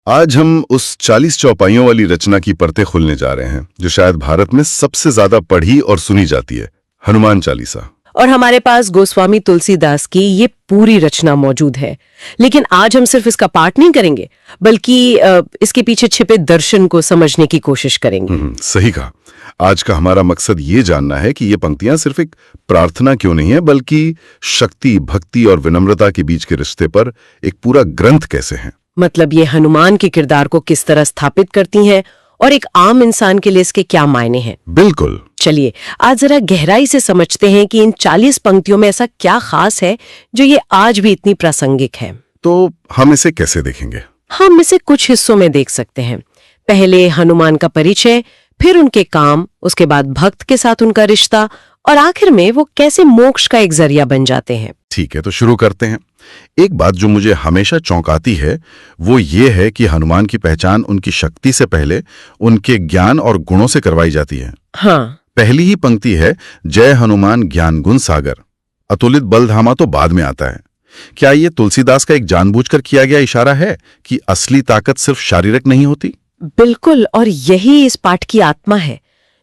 आज हम उस 40 चौपाइयों वाली रचना की परतें खोलने जा रहे हैं जो शायद भारत में सबसे ज्यादा पढ़ी और सुनी जाती है, हनुमान चालीसा। और हमारे पास गोस्वामी तुलसीदास की ये पूरी रचना मौजूद है। लेकिन आज हम सिर्फ इसका पाठ नहीं करेंगे, बल्कि इसके पीछे छिपे दर्शन को समझने की कोशिश करेंगे। सही कहा। आज का हमारा मकसद ये जानना है कि ये पंक्तियां सिर्फ एक प्रार्थना क्यों नहीं है, बल्कि शक्ति, भक्ति और विनम्रता के बीच के रिश्ते पर एक पूरा ग्रंथ कैसे है। मतलब ये हनुमान के किरदार को किस तरह स्थापित करती हैं और एक आम इंसान के लिए इसके क्या मायने हैं। बिल्कुल। चलिए आज जरा गहराई से समझते हैं कि इन 40 पंक्तियों में ऐसा क्या खास है जो ये आज भी इतनी प्रासंगिक है। तो हम इसे कैसे देखेंगे? हम इसे कुछ हिस्सों में देख सकते हैं। पहले हनुमान का परिचय, फिर उनके काम, उसके बाद भक्त के साथ उनका रिश्ता और आखिर में वो कैसे मोक्ष का एक जरिया बन जाते हैं। ठीक है, तो शुरू करते हैं। एक बात जो मुझे हमेशा चौंकाती है वो ये है कि हनुमान की पहचान उनकी शक्ति से पहले उनके ज्ञान और गुणों से करवाई जाती है। हाँ, पहली ही पंक्ति है, जय हनुमान ज्ञान गुण सागर, अतुलित बल धामा तो बाद में आता है। क्या ये तुलसीदास का एक जानबूझकर किया गया इशारा है कि असली ताकत सिर्फ शारीरिक नहीं होती? बिल्कुल, और यही इस पाठ की आत्मा है।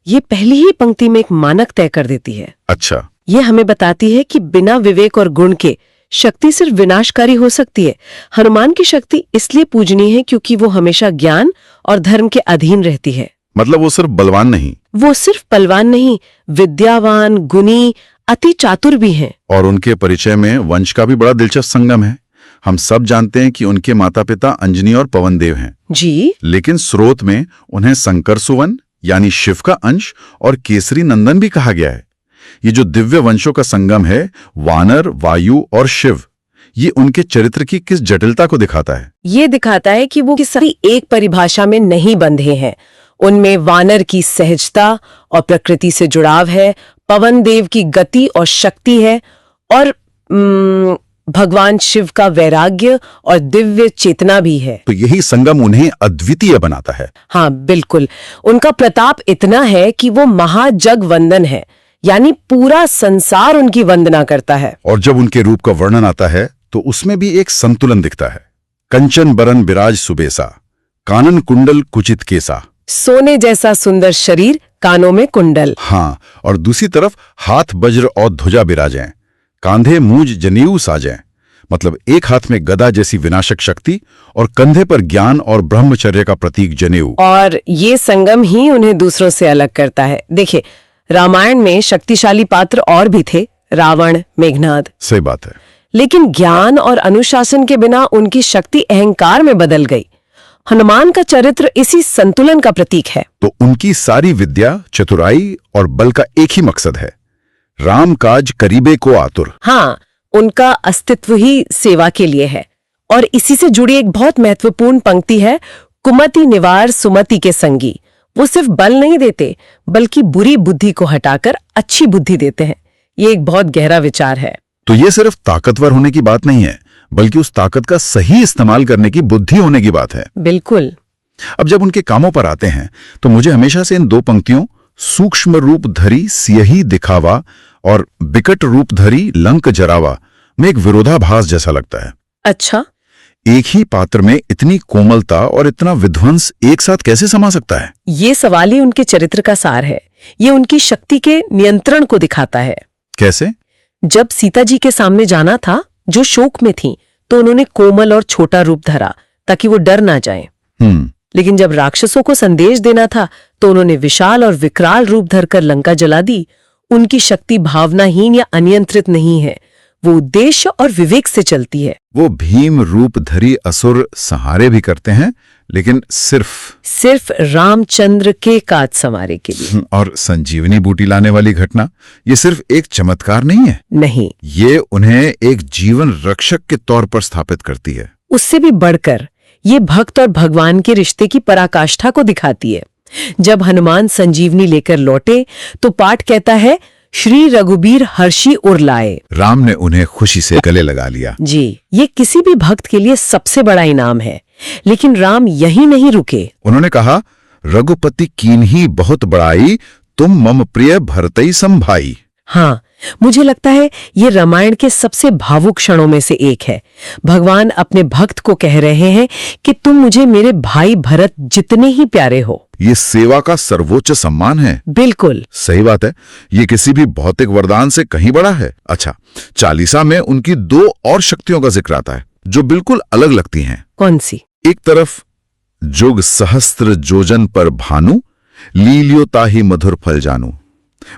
ये पहली ही पंक्ति में एक मानक तय कर देती है। अच्छा। ये हमें बताती है कि बिना विवेक और गुण के शक्ति सिर्फ विनाशकारी हो सकती है। हनुमान की शक्ति इसलिए पूजनीय है क्योंकि वो हमेशा ज्ञान और धर्म के अधीन रहती है। मतलब वो सिर्फ बलवान नहीं, वो सिर्फ बलवान नहीं, विद्यावान, गुणी, अति चातुर भी हैं। और उनके परिचय में वंश का भी बड़ा दिलचस्प संगम है। हम सब जानते हैं कि उनके माता पिता अंजनी और पवन देव हैं जी, लेकिन स्रोत में उन्हें शंकर सुवन यानी शिव का अंश और केसरी नंदन भी कहा गया है। ये जो दिव्य वंशों का संगम है, वानर, वायु और शिव, ये उनके चरित्र की किस जटिलता को दिखाता है। ये दिखाता है कि वो किसी एक परिभाषा में नहीं बंधे हैं। उनमें वानर की सहजता और प्रकृति से जुड़ाव है, पवन देव की गति और शक्ति है, और भगवान शिव का वैराग्य और दिव्य चेतना भी है। तो यही संगम उन्हें अद्वितीय बनाता है। हाँ बिल्कुल, उनका प्रताप इतना है कि वो महाजग वंदन है, यानी पूरा संसार उनकी वंदना करता है। और जब उनके रूप का वर्णन आता है तो उसमें भी एक संतुलन दिखता है। कंचन बरन बिराज सुबेसा, कानन कुंडल कुचित केसा। सोने जैसा सुंदर शरीर, कानों में कुंडल। हाँ, और दूसरी तरफ हाथ वज्र और ध्वजा बिराजें, कांधे मूंज जनेऊ साजें। मतलब एक हाथ में गदा जैसी विनाशक शक्ति और कंधे पर ज्ञान और ब्रह्मचर्य का प्रतीक जनेऊ। और ये संगम ही उन्हें दूसरों से अलग करता है। देखिए, रामायण में शक्तिशाली पात्र और भी थे, रावण, मेघनाद। सही बात है। लेकिन ज्ञान और अनुशासन के बिना उनकी शक्ति अहंकार में बदल गई। हनुमान का चरित्र इसी संतुलन का प्रतीक है। तो उनकी सारी विद्या, चतुराई और बल का एक ही मकसद है, राम काज करीबे को आतुर। हाँ, उनका अस्तित्व ही सेवा के लिए है। और इसी से जुड़ी एक बहुत महत्वपूर्ण पंक्ति है, कुमति निवार सुमति के संगी। वो सिर्फ बल नहीं देते, बल्कि बुरी बुद्धि को हटाकर अच्छी बुद्धि देते हैं। ये एक बहुत गहरा विचार है। तो ये सिर्फ ताकतवर होने की बात नहीं है, बल्कि उस ताकत का सही इस्तेमाल करने की बुद्धि होने की बात है। बिल्कुल। अब जब उनके कामों पर आते हैं तो मुझे हमेशा से इन दो पंक्तियों, सूक्ष्म रूप धरी सियही दिखावा और बिकट रूप धरी लंक जरावा, में एक विरोधाभास जैसा लगता है। अच्छा, एक ही पात्र में इतनी कोमलता और इतना विध्वंस एक साथ कैसे समा सकता है? ये सवाल ही उनके चरित्र का सार है। ये उनकी शक्ति के नियंत्रण को दिखाता है। कैसे? जब सीता जी के सामने जाना था, जो शोक में थी, तो उन्होंने कोमल और छोटा रूप धरा ताकि वो डर ना जाएं। लेकिन जब राक्षसों को संदेश देना था तो उन्होंने विशाल और विकराल रूप धरकर लंका जला दी। उनकी शक्ति भावनाहीन या अनियंत्रित नहीं है, वो उद्देश्य और विवेक से चलती है। वो भीम रूप धरी असुर सहारे भी करते हैं, लेकिन सिर्फ रामचंद्र के काज संवारे के लिए। और संजीवनी बूटी लाने वाली घटना, ये सिर्फ एक चमत्कार नहीं है। नहीं, ये उन्हें एक जीवन रक्षक के तौर पर स्थापित करती है। उससे भी बढ़कर ये भक्त और भगवान के रिश्ते की पराकाष्ठा को दिखाती है। जब हनुमान संजीवनी लेकर लौटे तो पाठ कहता है, श्री रघुबीर हर्षि उर लाए। राम ने उन्हें खुशी से गले लगा लिया। जी, ये किसी भी भक्त के लिए सबसे बड़ा इनाम है। लेकिन राम यहीं नहीं रुके। उन्होंने कहा, रघुपति कीन्ही बहुत बड़ाई, तुम मम प्रिय भरतई संभाई। हाँ, मुझे लगता है ये रामायण के सबसे भावुक क्षणों में से एक है। भगवान अपने भक्त को कह रहे हैं कि तुम मुझे मेरे भाई भरत जितने ही प्यारे हो। ये सेवा का सर्वोच्च सम्मान है। बिल्कुल सही बात है, ये किसी भी भौतिक वरदान से कहीं बड़ा है। अच्छा, चालीसा में उनकी दो और शक्तियों का जिक्र आता है जो बिल्कुल अलग लगती हैं। कौन सी? एक तरफ जुग सहस्त्र जोजन पर भानु, लीलियो ताहि मधुर फल जानू।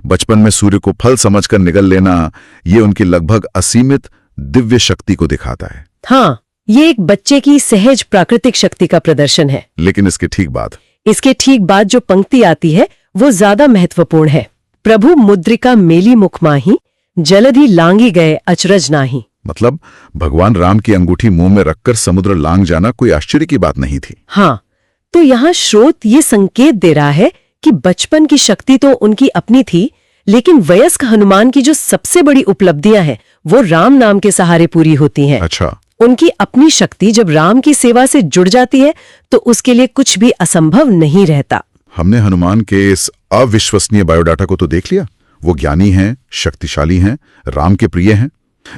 बचपन में सूर्य को फल समझकर निगल लेना, ये उनकी लगभग असीमित दिव्य शक्ति को दिखाता है। हाँ, ये एक बच्चे की सहज प्राकृतिक शक्ति का प्रदर्शन है। लेकिन इसके ठीक बाद जो पंक्ति आती है वो ज्यादा महत्वपूर्ण है। प्रभु मुद्रिका मेली मुख माही, जलधि लांगी गए अचरज नाही। मतलब भगवान राम की अंगूठी मुंह में रखकर समुद्र लांग जाना कोई आश्चर्य की बात नहीं थी। हाँ, तो यहाँ स्रोत ये संकेत दे रहा है कि बचपन की शक्ति तो उनकी अपनी थी, लेकिन वयस्क हनुमान की जो सबसे बड़ी उपलब्धियां हैं वो राम नाम के सहारे पूरी होती हैं। अच्छा, उनकी अपनी शक्ति जब राम की सेवा से जुड़ जाती है तो उसके लिए कुछ भी असंभव नहीं रहता। हमने हनुमान के इस अविश्वसनीय बायोडाटा को तो देख लिया। वो ज्ञानी हैं, शक्तिशाली हैं, राम के प्रिय हैं,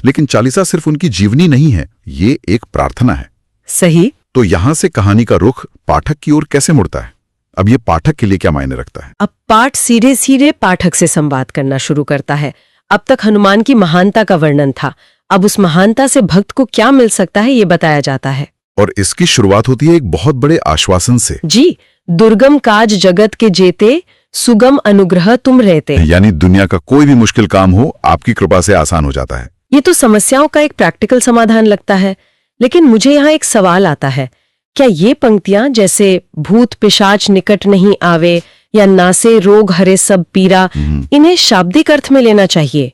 लेकिन चालीसा सिर्फ उनकी जीवनी नहीं है, ये एक प्रार्थना है। सही। तो यहां से कहानी का रुख पाठक की ओर कैसे मुड़ता है? अब ये पाठक के लिए क्या मायने रखता है? अब पाठ सीधे सीधे पाठक से संवाद करना शुरू करता है। अब तक हनुमान की महानता का वर्णन था, अब उस महानता से भक्त को क्या मिल सकता है ये बताया जाता है। और इसकी शुरुआत होती है एक बहुत बड़े आश्वासन से। जी, दुर्गम काज जगत के जेते, सुगम अनुग्रह तुम रहते। यानी दुनिया का कोई भी मुश्किल काम हो आपकी कृपा से आसान हो जाता है। ये तो समस्याओं का एक प्रैक्टिकल समाधान लगता है, लेकिन मुझे यहाँ एक सवाल आता है, क्या ये पंक्तियां जैसे भूत पिशाच निकट नहीं आवे या नासे रोग हरे सब पीरा, इन्हें शाब्दिक अर्थ में लेना चाहिए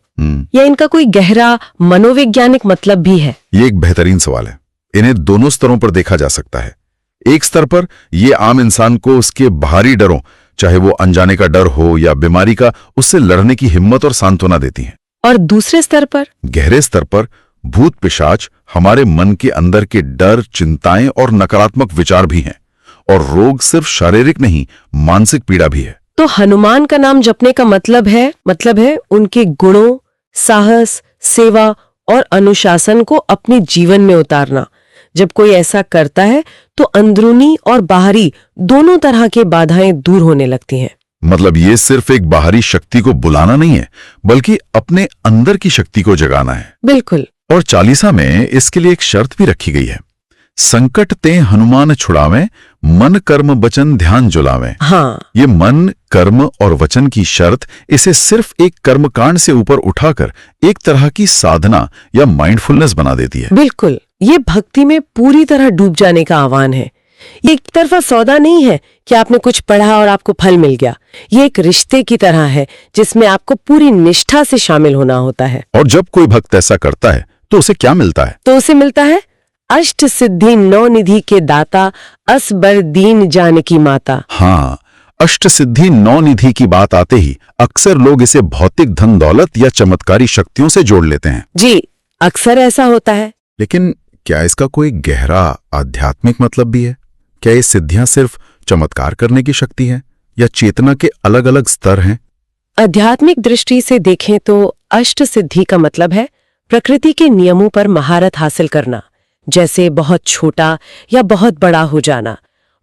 या इनका कोई गहरा मनोवैज्ञानिक मतलब भी है? ये एक बेहतरीन सवाल है। इन्हें दोनों स्तरों पर देखा जा सकता है। एक स्तर पर ये आम इंसान को उसके बाहरी डरों, चाहे वो अनजाने का डर हो या बीमारी का, उससे लड़ने की हिम्मत और सांत्वना देती हैं। और दूसरे स्तर पर, गहरे स्तर पर, भूत पिशाच हमारे मन के अंदर के डर, चिंताएं और नकारात्मक विचार भी हैं। और रोग सिर्फ शारीरिक नहीं, मानसिक पीड़ा भी है। तो हनुमान का नाम जपने का मतलब है उनके गुणों, साहस, सेवा और अनुशासन को अपने जीवन में उतारना। जब कोई ऐसा करता है तो अंदरूनी और बाहरी दोनों तरह के बाधाएं दूर होने लगती हैं। मतलब ये सिर्फ एक बाहरी शक्ति को बुलाना नहीं है, बल्कि अपने अंदर की शक्ति को जगाना है। बिल्कुल। और चालीसा में इसके लिए एक शर्त भी रखी गई है, संकट ते हनुमान छुड़ावें, मन कर्म वचन ध्यान जुलावें। हाँ, ये मन, कर्म और वचन की शर्त इसे सिर्फ एक कर्मकांड से ऊपर उठाकर एक तरह की साधना या माइंडफुलनेस बना देती है। बिल्कुल, ये भक्ति में पूरी तरह डूब जाने का आह्वान है। ये एक तरफा सौदा नहीं है कि आपने कुछ पढ़ा और आपको फल मिल गया। ये एक रिश्ते की तरह है जिसमें आपको पूरी निष्ठा से शामिल होना होता है। और जब कोई भक्त ऐसा करता है तो उसे क्या मिलता है? तो उसे मिलता है अष्ट सिद्धि नौ निधि के दाता, असबर दीन जानकी माता। हाँ, अष्ट सिद्धि नौ निधि की बात आते ही अक्सर लोग इसे भौतिक धन दौलत या चमत्कारी शक्तियों से जोड़ लेते हैं। जी, अक्सर ऐसा होता है। लेकिन क्या इसका कोई गहरा आध्यात्मिक मतलब भी है? क्या ये सिद्धियां सिर्फ चमत्कार करने की शक्ति है या चेतना के अलग अलग स्तर हैं? आध्यात्मिक दृष्टि से देखें तो अष्ट सिद्धि का मतलब है प्रकृति के नियमों पर महारत हासिल करना, जैसे बहुत छोटा या बहुत बड़ा हो जाना।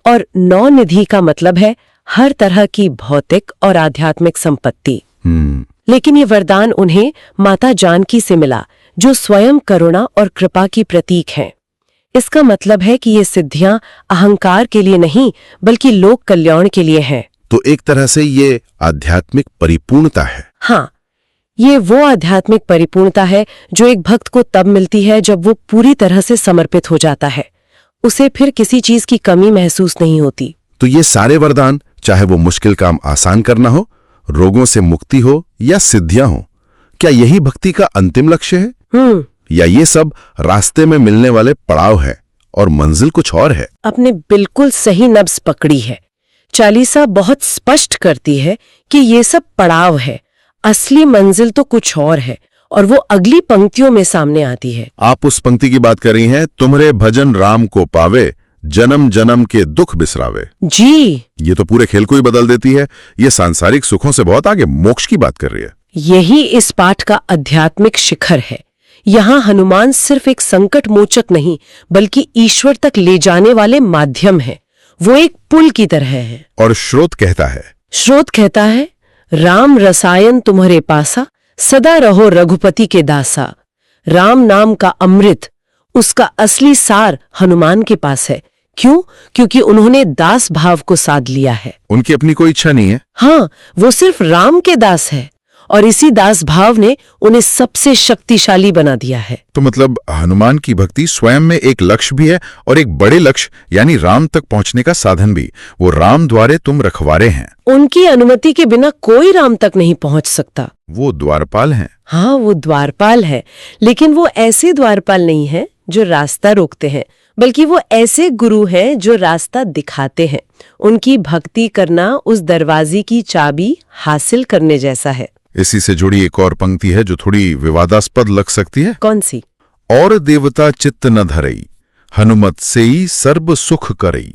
और नौ निधि का मतलब है हर तरह की भौतिक और आध्यात्मिक संपत्ति। लेकिन ये वरदान उन्हें माता जानकी से मिला, जो स्वयं करुणा और कृपा की प्रतीक हैं। इसका मतलब है कि ये सिद्धियां अहंकार के लिए नहीं बल्कि लोक कल्याण के लिए हैं। तो एक तरह से ये आध्यात्मिक परिपूर्णता है। हाँ, ये वो आध्यात्मिक परिपूर्णता है जो एक भक्त को तब मिलती है जब वो पूरी तरह से समर्पित हो जाता है। उसे फिर किसी चीज की कमी महसूस नहीं होती। तो ये सारे वरदान, चाहे वो मुश्किल काम आसान करना हो, रोगों से मुक्ति हो या सिद्धियां हो, क्या यही भक्ति का अंतिम लक्ष्य है? या ये सब रास्ते में मिलने वाले पड़ाव है और मंजिल कुछ और है? आपने बिल्कुल सही नब्ज पकड़ी है। चालीसा बहुत स्पष्ट करती है कि ये सब पड़ाव है, असली मंजिल तो कुछ और है, और वो अगली पंक्तियों में सामने आती है। आप उस पंक्ति की बात कर रही हैं, तुम्हारे भजन राम को पावे, जन्म जन्म के दुख बिसरावे। जी, ये तो पूरे खेल को ही बदल देती है। ये सांसारिक सुखों से बहुत आगे मोक्ष की बात कर रही है। यही इस पाठ का आध्यात्मिक शिखर है। यहाँ हनुमान सिर्फ एक संकट मोचक नहीं, बल्कि ईश्वर तक ले जाने वाले माध्यम है। वो एक पुल की तरह है। और स्रोत कहता है, राम रसायन तुम्हारे पासा, सदा रहो रघुपति के दासा। राम नाम का अमृत, उसका असली सार हनुमान के पास है। क्यों? क्योंकि उन्होंने दास भाव को साध लिया है। उनकी अपनी कोई इच्छा नहीं है। हाँ, वो सिर्फ राम के दास है, और इसी दास भाव ने उन्हें सबसे शक्तिशाली बना दिया है। तो मतलब हनुमान की भक्ति स्वयं में एक लक्ष्य भी है, और एक बड़े लक्ष्य यानी राम तक पहुंचने का साधन भी। वो राम द्वारे तुम रखवारे हैं। उनकी अनुमति के बिना कोई राम तक नहीं पहुंच सकता। वो द्वारपाल हैं। हाँ, वो द्वारपाल है, लेकिन वो ऐसे द्वारपाल नहीं है जो रास्ता रोकते हैं, बल्कि वो ऐसे गुरु हैं जो रास्ता दिखाते हैं। उनकी भक्ति करना उस दरवाजे की चाबी हासिल करने जैसा है। इसी से जुड़ी एक और पंक्ति है जो थोड़ी विवादास्पद लग सकती है। कौन सी? और देवता चित्त न धरई, हनुमत सेई सर्ब सुख करई।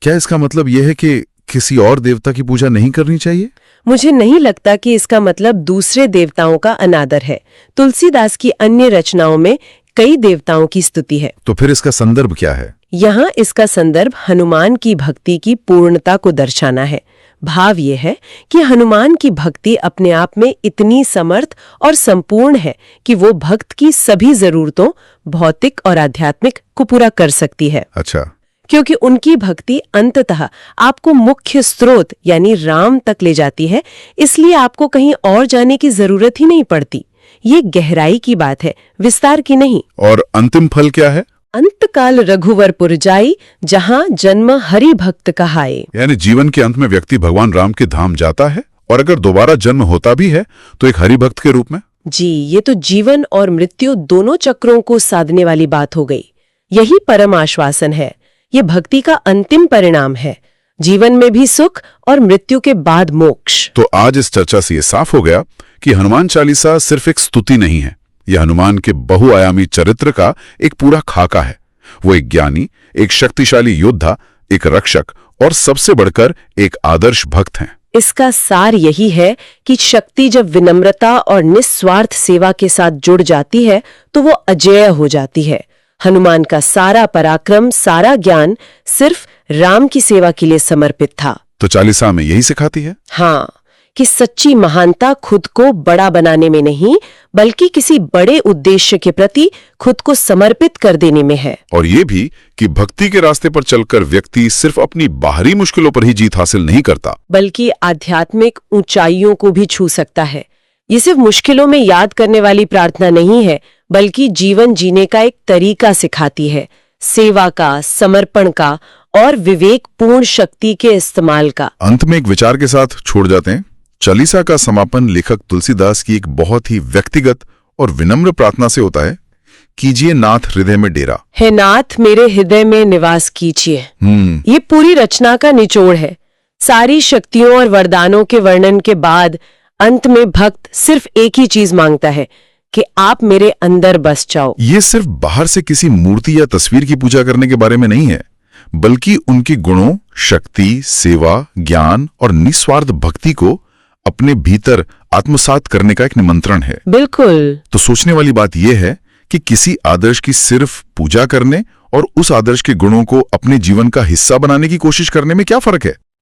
क्या इसका मतलब यह है कि किसी और देवता की पूजा नहीं करनी चाहिए? मुझे नहीं लगता कि इसका मतलब दूसरे देवताओं का अनादर है। तुलसीदास की अन्य रचनाओं में कई देवताओं की स्तुति है। तो फिर इसका संदर्भ क्या है? यहाँ इसका संदर्भ हनुमान की भक्ति की पूर्णता को दर्शाना है। भाव ये है कि हनुमान की भक्ति अपने आप में इतनी समर्थ और संपूर्ण है कि वो भक्त की सभी जरूरतों, भौतिक और आध्यात्मिक, को पूरा कर सकती है। अच्छा। क्योंकि उनकी भक्ति अंततः आपको मुख्य स्रोत यानी राम तक ले जाती है, इसलिए आपको कहीं और जाने की जरूरत ही नहीं पड़ती। ये गहराई की बात है, विस्तार की नहीं। और अंतिम फल क्या है? अंतकाल रघुवरपुर जाई, जहाँ जन्म हरि भक्त कहाए। यानी जीवन के अंत में व्यक्ति भगवान राम के धाम जाता है, और अगर दोबारा जन्म होता भी है तो एक हरि भक्त के रूप में। जी, ये तो जीवन और मृत्यु दोनों चक्रों को साधने वाली बात हो गई। यही परम आश्वासन है। ये भक्ति का अंतिम परिणाम है, जीवन में भी सुख और मृत्यु के बाद मोक्ष। तो आज इस चर्चा से ये साफ हो गया कि हनुमान चालीसा सिर्फ एक स्तुति नहीं है, यह हनुमान के बहुआयामी चरित्र का एक पूरा खाका है। वो एक ज्ञानी, एक शक्तिशाली योद्धा, एक रक्षक और सबसे बढ़कर एक आदर्श भक्त हैं। इसका सार यही है कि शक्ति जब विनम्रता और निस्वार्थ सेवा के साथ जुड़ जाती है तो वो अजेय हो जाती है। हनुमान का सारा पराक्रम, सारा ज्ञान सिर्फ राम की सेवा के लिए समर्पित था। तो चालीसा में यही सिखाती है? हाँ, कि सच्ची महानता खुद को बड़ा बनाने में नहीं, बल्कि किसी बड़े उद्देश्य के प्रति खुद को समर्पित कर देने में है। और ये भी कि भक्ति के रास्ते पर चलकर व्यक्ति सिर्फ अपनी बाहरी मुश्किलों पर ही जीत हासिल नहीं करता, बल्कि आध्यात्मिक ऊंचाइयों को भी छू सकता है। ये सिर्फ मुश्किलों में याद करने वाली प्रार्थना नहीं है, बल्कि जीवन जीने का एक तरीका सिखाती है, सेवा का, समर्पण का और विवेकपूर्ण शक्ति के इस्तेमाल का। अंत में एक विचार के साथ छोड़ जाते हैं। चालीसा का समापन लेखक तुलसीदास की एक बहुत ही व्यक्तिगत और विनम्र प्रार्थना से होता है। कीजिए नाथ हृदय में डेरा, हे नाथ मेरे हृदय में निवास कीजिए। ये पूरी रचना का निचोड़ है। सारी शक्तियों और वरदानों के वर्णन के बाद अंत में भक्त सिर्फ एक ही चीज मांगता है कि आप मेरे अंदर बस जाओ। ये सिर्फ बाहर से किसी मूर्ति या तस्वीर की पूजा करने के बारे में नहीं है, बल्कि उनके गुणों, शक्ति, सेवा, ज्ञान और निस्वार्थ भक्ति को अपने भीतर आत्मसात करने का एक निमंत्रण है। बिल्कुल। तो सोचने वाली बात यह है कि किसी आदर्श की सिर्फ पूजा करने और उस आदर्श के गुणों को अपने जीवन का हिस्सा बनाने की कोशिश करने में क्या फर्क है?